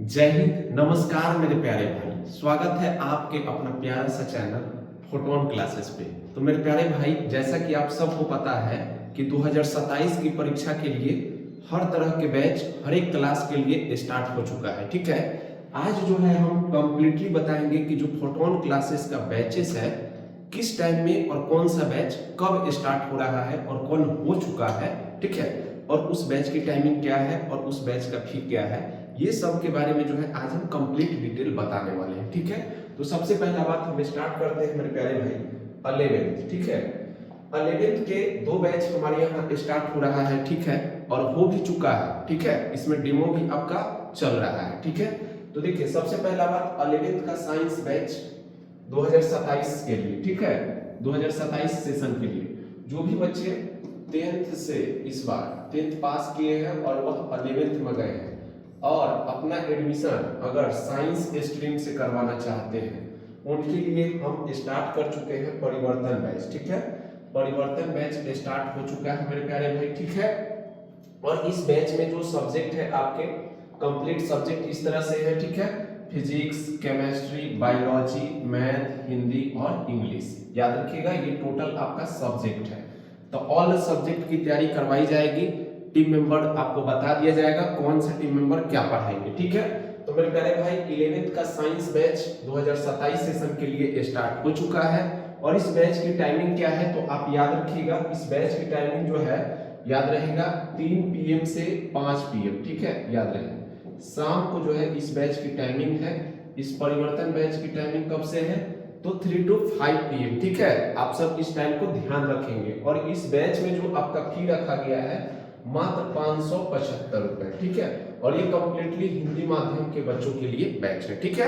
जय हिंद। नमस्कार मेरे प्यारे भाई, स्वागत है आपके अपना प्यारा सा चैनल फोटोन क्लासेस पे। तो मेरे प्यारे भाई, जैसा कि आप सबको पता है कि 2027 की परीक्षा के लिए हर तरह के बैच हर एक क्लास के लिए स्टार्ट हो चुका है। ठीक है, आज जो है हम कंप्लीटली बताएंगे कि जो फोटोन क्लासेस का बैचेस है किस टाइम में और कौन सा बैच कब स्टार्ट हो रहा है और कौन हो चुका है। ठीक है, और उस बैच की टाइमिंग क्या है और उस बैच का फी क्या है, ये सब के बारे में जो है आज हम कंप्लीट डिटेल बताने वाले हैं। ठीक है, तो सबसे पहला बात हम स्टार्ट करते हैं मेरे प्यारे भाई 11th। ठीक है, 11th के दो बैच हमारे यहाँ स्टार्ट हो रहा है। ठीक है, और हो भी चुका है। ठीक है, इसमें डेमो भी आपका चल रहा है। ठीक है, तो देखिए सबसे पहला बात 11th का साइंस बैच 2027 के लिए। ठीक है, 2027 सेशन के लिए जो भी बच्चे 10th से इस बार 10th पास किए हैं और वह 11th में गए हैं और अपना एडमिशन अगर साइंस स्ट्रीम से करवाना चाहते हैं उनके लिए हम स्टार्ट कर चुके हैं परिवर्तन बैच। ठीक है, परिवर्तन बैच स्टार्ट हो चुका है मेरे प्यारे भाई। ठीक है, और इस बैच में जो सब्जेक्ट है आपके कंप्लीट सब्जेक्ट इस तरह से है। ठीक है, physics, chemistry, biology, math, Hindi और इंग्लिश। याद रखिएगा ये टोटल आपका सब्जेक्ट है। तो ऑल सब्जेक्ट की तैयारी करवाई जाएगी। टीम मेंबर आपको बता दिया जाएगा कौन सा टीम मेंबर क्या पढ़ाएंगे। ठीक है, तो मेरे प्यारे भाई 11th का साइंस बैच 2027 सेशन के लिए स्टार्ट हो चुका है। और इस बैच की टाइमिंग क्या है तो आप याद रखिएगा, इस बैच की टाइमिंग जो है याद रहेगा 3 PM से 5 PM। ठीक है, याद रहेगा शाम को जो है इस बैच की टाइमिंग है। इस परिवर्तन बैच की टाइमिंग कब से है तो 3 to 5 PM। ठीक है, आप सब इस टाइम को ध्यान रखेंगे। और इस बैच में जो आपका फी रखा गया है मात्र 575 रुपए। ठीक है, और ये कंप्लीटली हिंदी माध्यम के बच्चों के लिए बैच है। ठीक है,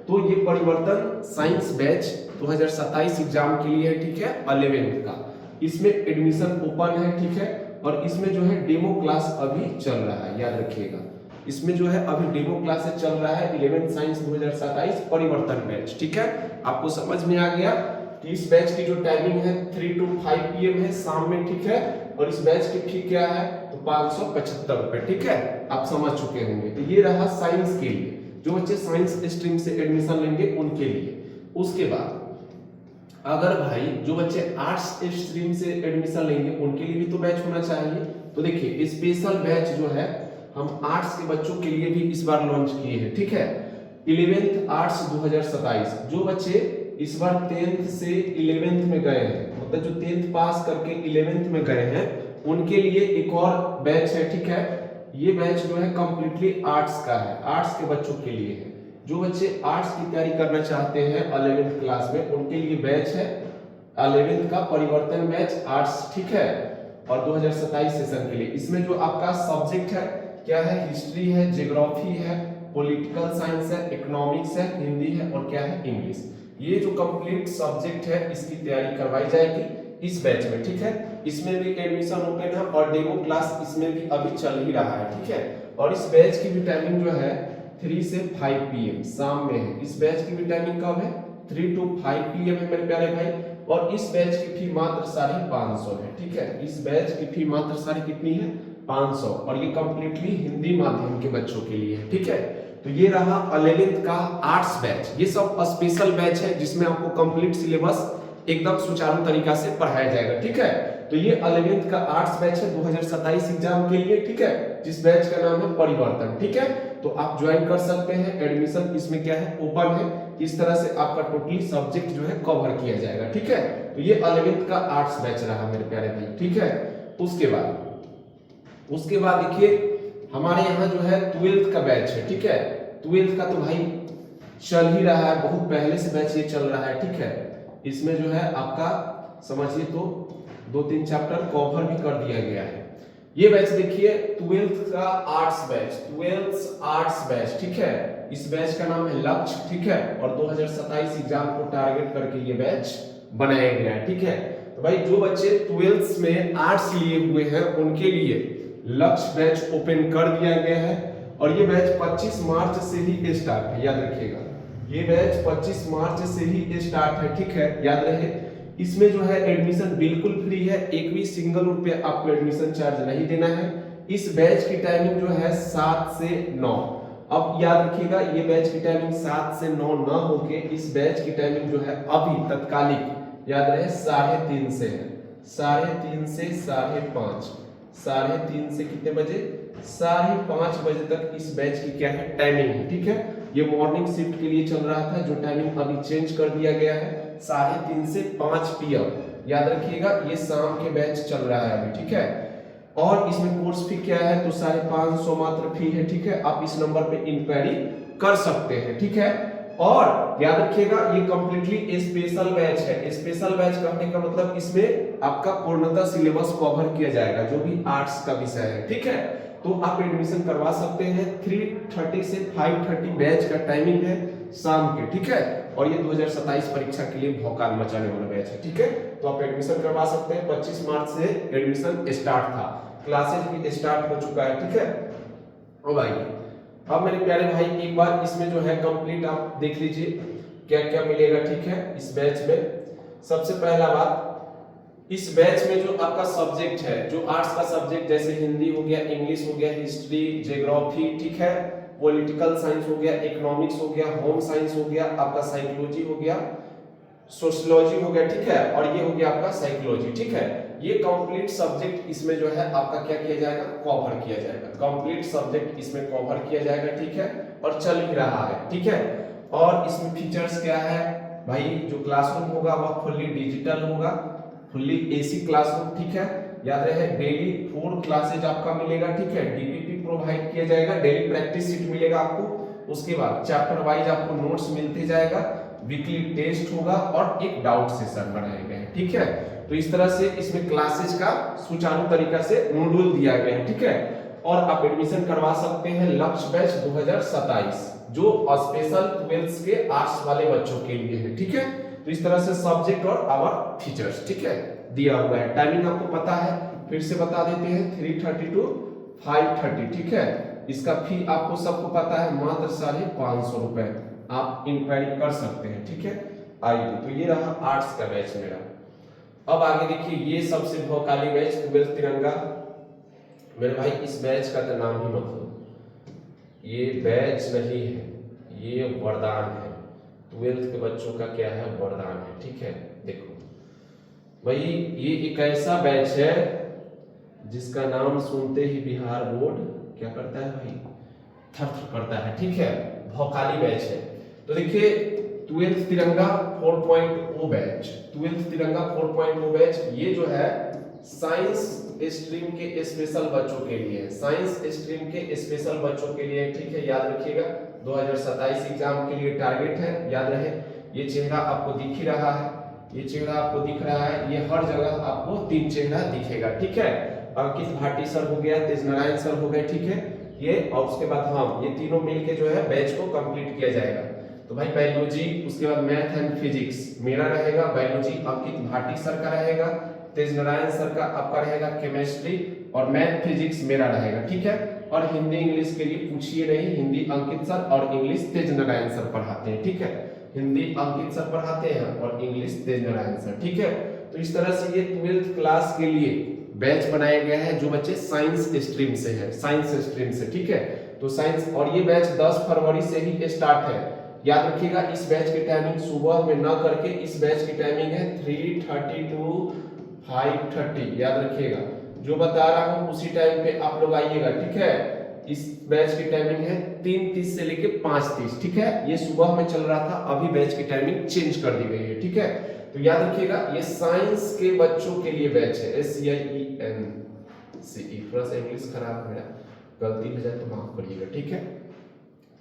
तो ये परिवर्तन साइंस बैच 2027 एग्जाम के लिए है। ठीक है, 11th का इसमें एडमिशन ओपन है। ठीक है, और इसमें जो है डेमो क्लास अभी चल रहा है। याद रखिएगा इसमें जो है अभी डेमो क्लासेस चल रहा है 11th साइंस 2027 परिवर्तन बैच। ठीक है, आपको समझ में आ गया कि इस बैच की जो टाइमिंग है 3 to 5 PM है शाम में। ठीक है, और इस बैच की फी क्या है तो 575 रुपए। ठीक है, आप समझ चुके होंगे। तो ये रहा साइंस के लिए, जो बच्चे साइंस स्ट्रीम से एडमिशन लेंगे उनके लिए। उसके बाद अगर भाई जो बच्चे आर्ट्स स्ट्रीम से एडमिशन लेंगे उनके लिए भी तो बैच होना चाहिए। तो देखिए स्पेशल बैच जो है हम आर्ट्स के बच्चों के लिए भी इस बार लॉन्च किए हैं। ठीक है, 11th आर्ट्स 2027 जो बच्चे इस बार 10th से 11th में गए हैं, मतलब जो 10th पास करके 11th में गए हैं उनके लिए एक और बैच है। ठीक है, ये बैच जो है कंप्लीटली आर्ट्स का है, आर्ट्स के बच्चों के लिए है। जो बच्चे आर्ट्स की तैयारी करना चाहते हैं 11th क्लास में उनके लिए बैच है 11th का परिवर्तन बैच आर्ट्स। ठीक है, और 2027 सेशन के लिए इसमें जो आपका सब्जेक्ट है क्या है, हिस्ट्री है, ज्योग्राफी है, पॉलिटिकल साइंस है, इकोनॉमिक्स है, हिंदी है और क्या है इंग्लिश। ये जो कंप्लीट सब्जेक्ट है इसकी तैयारी करवाई जाएगी इस बैच में। ठीक है, इसमें भी एडमिशन ओपन है और डेमो क्लास इसमें भी अभी चल ही रहा है। ठीक है, और इस बैच की भी टाइमिंग जो है 3 से 5 PM शाम में है। इस बैच की भी टाइमिंग कब है 3 to 5 PM है मेरे प्यारे भाई। और इस बैच की फी मात्र 550 है। ठीक है, इस बैच की फी मात्र सारी कितनी है 500, और ये कंप्लीटली हिंदी माध्यम के बच्चों के लिए है। ठीक है, तो ये रहा 11th का आर्ट्स बैच। ये सब स्पेशल बैच है जिसमें आपको कंप्लीट सिलेबस एकदम सुचारू तरीका से पढ़ाया जाएगा। ठीक है, तो ये 11th का आर्ट्स बैच है 2027 एग्जाम के लिए। ठीक है, जिस बैच का नाम है परिवर्तन। ठीक है, तो आप ज्वाइन कर सकते हैं। एडमिशन इसमें क्या है ओपन है। इस तरह से आपका टोटली सब्जेक्ट जो है कवर किया जाएगा। ठीक है, तो ये 11th का आर्ट्स बैच रहा मेरे प्यारे भाई। ठीक है, उसके बाद देखिए हमारे यहाँ जो है 12th का बैच है। ठीक है, 12th का तो भाई चल ही रहा है, बहुत पहले से बैच ये चल रहा है। ठीक है, इसमें जो है आपका समझिए तो 2-3 चैप्टर कवर भी कर दिया गया है। ये बैच देखिए 12th का arts batch, 12th arts batch. ठीक है, इस बैच का नाम है लक्ष्य। ठीक है, और 2027 एग्जाम को टारगेट करके ये बैच बनाया गया है। ठीक है, तो भाई जो बच्चे 12th में आर्ट्स लिए हुए हैं उनके लिए लक्ष्य बैच ओपन कर दिया गया है। और ये बैच 25 मार्च से ही स्टार्ट है। याद रखिएगा ये बैच 25 मार्च से ही स्टार्ट है। ठीक है, याद रहे इसमें जो है एडमिशन बिल्कुल फ्री है, एक भी सिंगल रुपया आपको एडमिशन चार्ज नहीं देना है। इस बैच की टाइमिंग जो है 7 से 9, अब याद रखिएगा ये बैच की टाइमिंग 7 से 9 ना होके इस बैच की टाइमिंग जो है अभी तत्कालिक याद रहे 3:30 से है, 3:30 से 5:30, 3:30 से कितने बजे 5:30 बजे तक इस बैच की क्या है टाइमिंग है। ठीक है, ये मॉर्निंग शिफ्ट के लिए चल रहा था जो टाइमिंग अभी चेंज कर दिया गया है 3:30 से 5 PM। याद रखिएगा ये शाम के बैच चल रहा है अभी। ठीक है, और इसमें कोर्स फी क्या है तो 550 मात्र फी है। ठीक है, आप इस नंबर पे इंक्वायरी कर सकते हैं। ठीक है, और याद रखिएगा ये कंप्लीटली स्पेशल बैच है। स्पेशल बैच कहने का मतलब इसमें आपका पूर्णतः सिलेबस कवर किया जाएगा जो भी आर्ट्स का विषय है। ठीक है, तो आप एडमिशन करवा सकते हैं। 3:30 से 5:30 बैच का टाइमिंग है शाम के। ठीक है, और ये 2027 परीक्षा के लिए भौकाल मचाने वाला बैच है। ठीक है, तो आप एडमिशन करवा सकते हैं। 25 मार्च से एडमिशन स्टार्ट था, क्लासेस भी स्टार्ट हो चुका है। ठीक है, ओ भाई अब मेरे प्यारे भाई एक बार इसमें जो है कंप्लीट आप देख लीजिए क्या क्या मिलेगा। ठीक है, इस बैच में सबसे पहला बात, इस बैच में जो आपका सब्जेक्ट है जो आर्ट्स का सब्जेक्ट जैसे हिंदी हो गया, इंग्लिश हो गया, हिस्ट्री, ज्योग्राफी, ठीक है, पॉलिटिकल साइंस हो गया, इकोनॉमिक्स हो गया, होम साइंस हो गया, आपका साइकोलॉजी हो गया, सोशियोलॉजी हो गया। ठीक है, और ये हो गया आपका साइकोलॉजी। ठीक है, ये कंप्लीट सब्जेक्ट इसमें जो है आपका क्या किया जाएगा कवर किया जाएगा। कंप्लीट सब्जेक्ट इसमें कवर किया जाएगा। ठीक है, और चल भी रहा है। ठीक है, और इसमें फीचर्स क्या है भाई, जो क्लासरूम होगा वह फुल्ली डिजिटल होगा, फुल्ली एसी क्लासरूम। ठीक है, याद रहे डेली 4 क्लासेज आपका मिलेगा। ठीक है, डीपीपी प्रोवाइड किया जाएगा, डेली प्रैक्टिस सीट मिलेगा आपको। उसके बाद चैप्टर वाइज आपको नोट्स मिलते जाएगा, वीकली टेस्ट होगा और एक डाउट सेशन बनाए गए हैं। ठीक है, तो इस तरह से इसमें क्लासेज का सुचारू तरीका से मॉड्यूल दिया गया है। ठीक है, और आप एडमिशन करवा सकते हैं लक्ष्य बैच 2027 जो स्पेशल 12th के आर्ट्स वाले बच्चों के लिए है। ठीक है, तो इस तरह से सब्जेक्ट और आवर फीचर्स ठीक है दिया हुआ है। टाइमिंग आपको पता है, फिर से बता देते हैं 3:30 to 5:30। ठीक है, इसका फी आपको सबको पता है मात्र 550 रुपए। आप इंक्वायरी कर सकते हैं। ठीक है, आइए तो ये रहा आर्ट्स का बैच मेरा। अब आगे देखिए ये सबसे भौकाली बैच 12th तिरंगा। मेरे भाई इस बैच का तो नाम ही मत लो, ये बैच नहीं है, ये वरदान है। 12th के बच्चों का क्या है वरदान है। ठीक है, देखो भाई ये एक ऐसा बैच है जिसका नाम सुनते ही बिहार बोर्ड क्या करता है भाई, थर-थर करता है। ठीक है, भौकाली बैच है। तो देखिए 12th तिरंगा 4.0 बैच, 12th तिरंगा 4.0 बैच ये जो है साइंस स्ट्रीम के स्पेशल बच्चों के लिए है, साइंस स्ट्रीम के स्पेशल बच्चों के लिए। ठीक है, याद रखिएगा 2027 एग्जाम के लिए टारगेट है। याद रहे ये चेहरा आपको दिख ही रहा है, ये चेहरा आपको दिख रहा है, ये हर जगह आपको 3 चेहरा दिखेगा। ठीक है, अंकित भाटी सर हो गया, तेज नारायण सर हो गए। ठीक है, ये और उसके बाद हम ये तीनों मिलके जो है बैच को कंप्लीट किया जाएगा। तो भाई बायोलॉजी, उसके बाद मैथ एंड फिजिक्स मेरा रहेगा, बायोलॉजी अंकित भाटी सर का रहेगा, तेज नारायण सर का आपका रहेगा केमिस्ट्री, और मैथ फिजिक्स मेरा रहेगा। ठीक है, और हिंदी इंग्लिश के लिए पूछिए नहीं, हिंदी अंकित सर और इंग्लिश तेज नारायण सर पढ़ाते हैं। ठीक है, हिंदी अंकित सर पढ़ाते हैं और इंग्लिश तेज नारायण सर। ठीक है, तो इस तरह से ये 12th क्लास के लिए बैच बनाया गया है जो बच्चे साइंस स्ट्रीम से है, साइंस स्ट्रीम से। ठीक है, तो साइंस, और ये बैच 10 फरवरी से ही स्टार्ट है। याद रखिएगा इस बैच की टाइमिंग सुबह में ना करके इस बैच की टाइमिंग है 3:30 to 5:30। याद रखिएगा जो बता रहा हूं उसी टाइम पे आप लोग आइएगा। ठीक है, इस बैच की टाइमिंग है 3:30 से लेके 5:30। ठीक है, ये सुबह में चल रहा था, अभी बैच की टाइमिंग चेंज कर दी गई है। ठीक है, तो याद रखिएगा ये साइंस के बच्चों के लिए बैच है, SCIENCE। थोड़ा सा इंग्लिश खराब है, गलती हो जाए तो माफ करिएगा। ठीक है,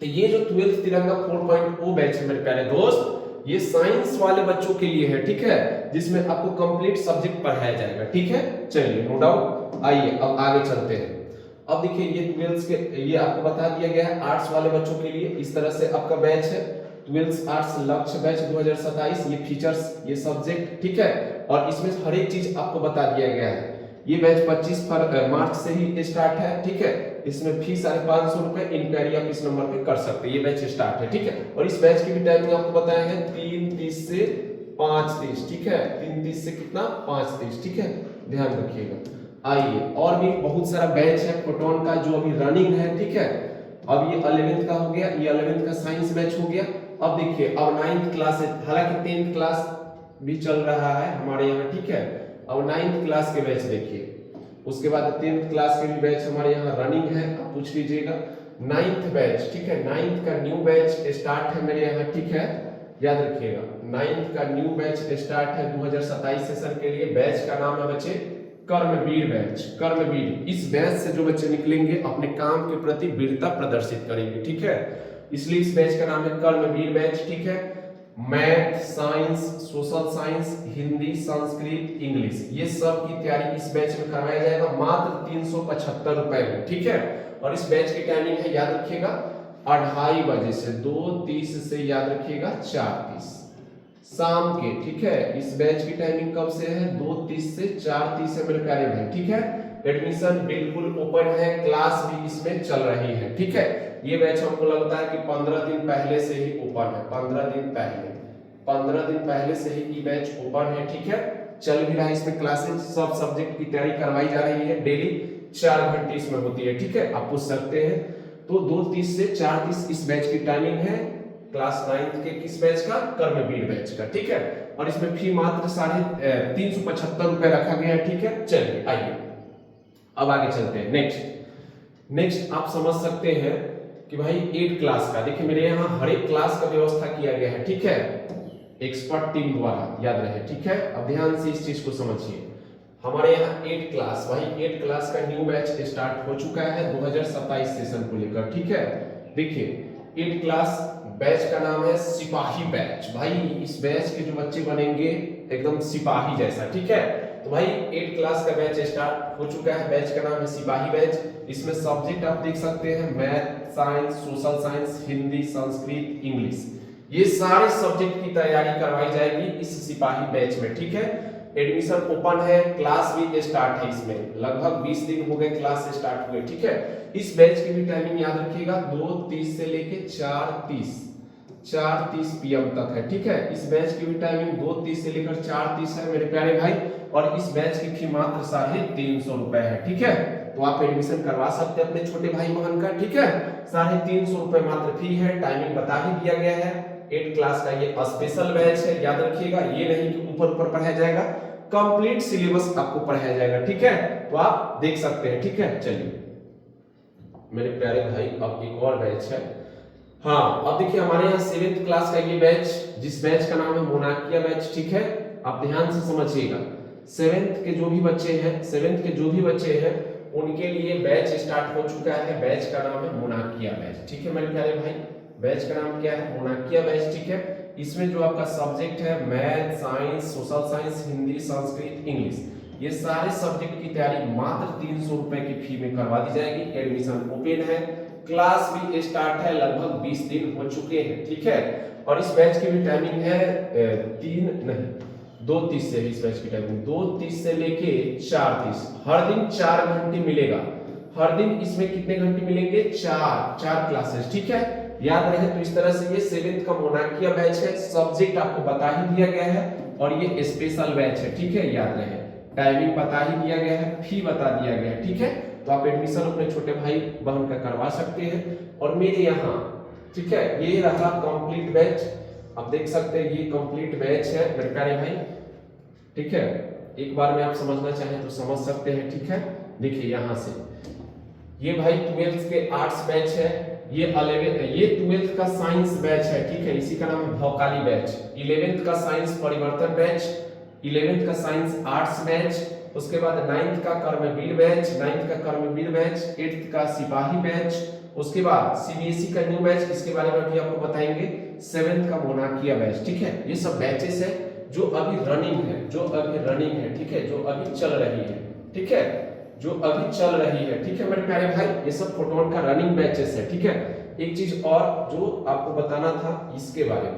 तो ये जो 12th तिरंगा 4.0 बैच है मेरे प्यारे दोस्त, ये साइंस वाले बच्चों के लिए है। ठीक है, जिसमें आपको कंप्लीट सब्जेक्ट पढ़ाया जाएगा। ठीक है, चलिए नो डाउट, आइए अब आगे चलते हैं। अब देखिए ये 12th के ये आपको बता दिया गया है आर्ट्स वाले बच्चों के लिए इस तरह से आपका बैच है 12th आर्ट्स लक्ष्य बैच 2027। ये फीचर्स, ये सब्जेक्ट, ठीक है, और इसमें हर एक चीज आपको बता दिया गया है। ये बैच 25 मार्च से ही स्टार्ट है। ठीक है, इसमें फीस 550 रुपए, इंक्वायरी आप इस नंबर पे कर सकते हैं। ये बैच स्टार्ट है। ठीक है, और इस बैच की भी टाइमिंग आपको बताया है 3:30 से 5:30। ठीक है, 3:30 से कितना 5:30। ठीक है, ध्यान रखिएगा। आइए और भी बहुत सारा बैच है फोटोन का जो अभी रनिंग है। ठीक है, अब ये 11th का हो गया, ये 11th का साइंस बैच हो गया। अब देखिए अब 9th क्लास, हालांकि 10th क्लास भी चल रहा है हमारे यहाँ, ठीक है। अब 9th क्लास के बैच देखिए, उसके बाद 10th क्लास के भी बैच हमारे यहाँ रनिंग है। आप पूछ लीजिएगा 9th बैच, ठीक है। 9th का न्यू बैच स्टार्ट है मेरे यहाँ, ठीक है, याद रखिएगा 9th का न्यू बैच स्टार्ट है 2027 सेशन के लिए। बैच का नाम है बच्चे कर्मवीर बैच, कर्मवीर। इस बैच से जो बच्चे निकलेंगे अपने काम के प्रति वीरता प्रदर्शित करेंगे, ठीक है, इसलिए इस बैच का नाम है कर्मवीर बैच, ठीक है। Math, science, social science, Hindi, Sanskrit, English, ये सब की तैयारी इस बैच में करवाया जाएगा मात्र 375 रुपए में, ठीक है। और इस बैच की टाइमिंग है, याद रखिएगा 2:30 बजे से 2:30 से, याद रखिएगा 4:30 शाम के, ठीक है। इस बैच की टाइमिंग कब से है? 2:30 से 4:30 है मेरे प्यारे भाई, ठीक है। एडमिशन बिल्कुल ओपन है, क्लास भी इसमें चल रही है, ठीक है। ये बैच हमको लगता है कि 15 दिन पहले से ही ओपन है, 15 दिन पहले से ही ये बैच ओपन है, ठीक है। चल भी रहा है इसमें क्लासेस, सब सब्जेक्ट की तैयारी करवाई जा रही है, डेली 4 घंटे इसमें होती है, ठीक है। आप पूछ सकते हैं। तो 2:30 से 4:30 इस बैच की टाइमिंग है, क्लास 9th के किस बैच का? कर्मवीर बैच का, ठीक है। और इसमें फी मात्र 375 रुपए रखा गया है, ठीक है। चलिए आइए अब आगे चलते हैं। नेक्स्ट आप समझ सकते हैं कि भाई 8 क्लास का, देखिए मेरे यहाँ हर एक क्लास का व्यवस्था किया गया है, ठीक है, एक्सपर्ट टीम द्वारा, याद रहे, ठीक है। अब ध्यान से इस चीज को समझिए। हमारे यहाँ 8 क्लास, भाई 8 क्लास का न्यू बैच स्टार्ट हो चुका है 2027 सेशन को लेकर, ठीक है। देखिए 8 क्लास बैच का नाम है सिपाही बैच। भाई इस बैच के जो बच्चे बनेंगे एकदम सिपाही जैसा, ठीक है। तो भाई 8 क्लास का बैच स्टार्ट हो चुका है, बैच का नाम है सिपाही बैच। इसमें सब्जेक्ट आप देख सकते हैं math, science, social science, Hindi, Sanskrit, English, ये सारे सब्जेक्ट की तैयारी करवाई जाएगी इस सिपाही बैच में, ठीक है। एडमिशन ओपन है, क्लास भी स्टार्ट है, इसमें लगभग 20 दिन हो गए क्लास स्टार्ट हुए, ठीक है। इस बैच की भी टाइमिंग याद रखिएगा 2:30 से लेके 4:30 पीएम तक है, ठीक है। इस बैच की भी टाइमिंग 2:30 से लेकर 4:30 है मेरे प्यारे भाई। और इस बैच की फी मात्र 350 रुपए है, ठीक है। तो आप एडमिशन करवा सकते हैं अपने छोटे भाई बहन का, ठीक है। 350 रुपए मात्र फी है, टाइमिंग बता ही दिया गया है। 8 क्लास का ये स्पेशल बैच है, याद रखिएगा, ये नहीं कि ऊपर पढ़ाया जाएगा, कंप्लीट सिलेबस आपको पढ़ाया जाएगा, ठीक है। तो आप देख सकते हैं, ठीक है। चलिए मेरे प्यारे भाई अब एक और बैच है। हाँ अब देखिए हमारे यहाँ 7th क्लास का ये बैच, जिस बैच का नाम है मोनाकिया बैच, ठीक है। आप ध्यान से समझिएगा, 7th के जो भी बच्चे हैं उनके लिए बैच स्टार्ट हो चुका है। बैच का नाम है मोनाकिया बैच, ठीक है मेरे प्यारे भाई। बैच का नाम क्या है? मोनाकिया बैच, ठीक है। इसमें जो आपका सब्जेक्ट है math, science, social science, Hindi, Sanskrit, English, ये सारे सब्जेक्ट की तैयारी मात्र 300 रुपए की फी में करवा दी जाएगी। एडमिशन ओपन है, क्लास भी स्टार्ट है, लगभग 20 दिन हो चुके हैं, ठीक है। और इस बैच की भी टाइमिंग है 2:30 से, इस बैच की टाइमिंग 2:30 से लेके 4:30, हर दिन 4 घंटे मिलेगा। हर दिन इसमें कितने घंटे मिलेंगे? 4 क्लासेस, ठीक है। याद रहे तो इस तरह से ये 7th का मोनाकिया बैच है, सब्जेक्ट आपको बता ही दिया गया है, और ये स्पेशल बैच है, ठीक है। याद रहे टाइमिंग बता ही दिया गया है, फी बता दिया गया है, ठीक है। तो आप एडमिशन अपने छोटे भाई बहन का करवा सकते हैं। और मेरे यहाँ, ठीक है, ये रहा कंप्लीट बैच, आप देख सकते हैं ये कंप्लीट बैच है मेरे प्यारे भाई, ठीक है। एक बार में आप समझना चाहें तो समझ सकते हैं, ठीक है। देखिए यहाँ से ये भाई 12th के आर्ट्स बैच है, ये 12th का साइंस बैच है, ठीक है, इसी का नाम है भौकाली बैच। 11th का साइंस परिवर्तन बैच, 11th का साइंस आर्ट्स बैच, उसके बाद 9th का कर्मवीर बैच, 8th का सिपाही बैच, उसके बाद सीबीएसई का न्यू बैच, इसके बारे में भी आपको बताएंगे, 7th का मोनाकिया बैच, ठीक है। ये सब बैचेस है जो अभी रनिंग है, ठीक है, जो अभी चल रही है, ठीक है, ठीक है मेरे प्यारे भाई। ये सब फोटोन का रनिंग बैचेस है, ठीक है। एक चीज और जो आपको बताना था इसके बारे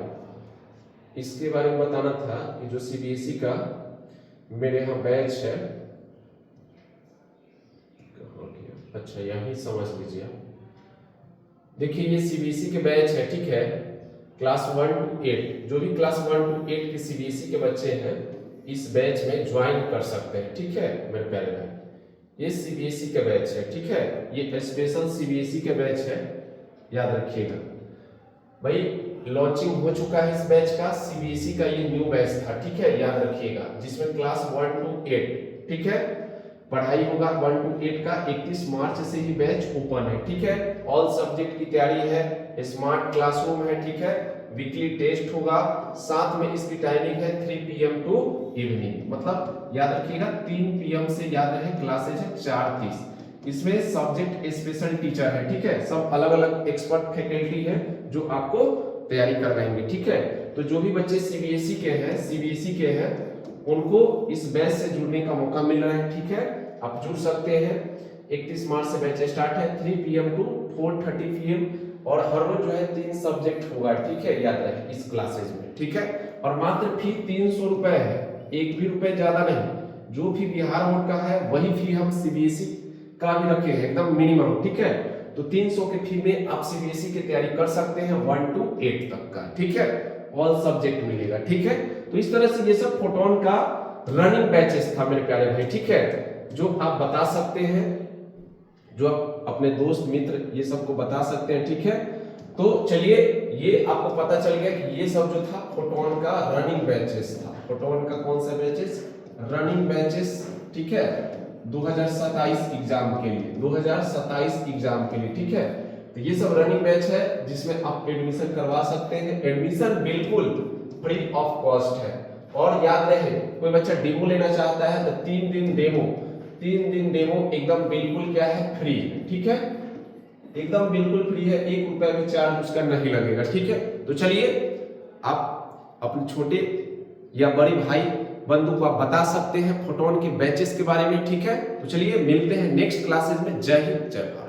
में बताना था कि जो सीबीएसई का मेरे यहाँ बैच है, अच्छा यही समझ लीजिए। देखिए ये सीबीएसई के बैच है, ठीक है, क्लास 1 to 8, जो भी क्लास 1 to 8 के सीबीएसई के बच्चे हैं इस बैच में ज्वाइन कर सकते हैं, ठीक है मेरे प्यारे भाई। ये सीबीएसई का बैच है, ठीक है, ये स्पेशल सीबीएसई का बैच है, याद रखिएगा भाई। लॉन्चिंग हो चुका है इस बैच का, सीबीएसई का ये न्यू बैच था, ठीक है, याद रखिएगा, जिसमें क्लास 1 to 8, ठीक है, पढ़ाई होगा 1 to 8 का। 31 मार्च से ही बैच ओपन है, ठीक है। ऑल सब्जेक्ट की तैयारी है, स्मार्ट क्लासरूम है, ठीक है, वीकली टेस्ट होगा, साथ में इसकी टाइमिंग है 3 PM टू इवनिंग, मतलब याद रखिएगा 3 PM से याद रहे क्लासेज है 4:30। इसमें सब्जेक्ट स्पेशल टीचर है, ठीक है, सब अलग अलग एक्सपर्ट फैकल्टी है जो आपको तैयारी करवाएंगे, ठीक है। तो जो भी बच्चे सीबीएसई के हैं उनको इस बैच से जुड़ने का मौका मिल रहा है, ठीक है, आप जुड़ सकते हैं। 31 मार्च से बैच स्टार्ट है, 3 PM टू 4:30 PM, और हर रोज जो है 3 सब्जेक्ट होगा, ठीक है, याद रहे इस क्लासेज में, ठीक है। और मात्र फी 300 रुपए है, एक भी रुपए ज्यादा नहीं। जो फी बिहार बोर्ड का है वही फी हम सीबीएसई का भी रखे हैं, एकदम मिनिमम, ठीक है। तो 300 के फी में आप सीबीएसई की तैयारी कर सकते हैं 1 to 8 तक का, ठीक है, ऑल सब्जेक्ट मिलेगा, ठीक है। तो इस तरह से ये सब फोटोन का रनिंग बैचेस था मेरे प्यारे भाई, ठीक है, जो आप बता सकते हैं, जो आप अपने दोस्त मित्र ये सबको बता सकते हैं, ठीक है। तो चलिए, ये आपको पता चल गया कि ये सब जो था फोटोन का रनिंग बैचेस था। फोटोन का कौन सा बैचेस? रनिंग बैचेस, ठीक है, 2027 एग्जाम के लिए, 2027 एग्जाम के लिए, ठीक है। तो ये सब रनिंग बैच है जिसमें आप एडमिशन करवा सकते हैं। एडमिशन बिल्कुल फ्री ऑफ कॉस्ट है। और याद रहे, कोई बच्चा डेमो लेना चाहता है तो 3 दिन डेमो एकदम बिल्कुल क्या है, फ्री, ठीक है, एकदम बिल्कुल फ्री है, 1 रुपया भी चार्ज उसका नहीं लगेगा, ठीक है। तो चलिए, आप अपने छोटे या बड़े भाई बंधु को आप बता सकते हैं फोटोन के बैचेस के बारे में, ठीक है। तो चलिए मिलते हैं नेक्स्ट क्लासेस में। जय हिंद, जय भारत।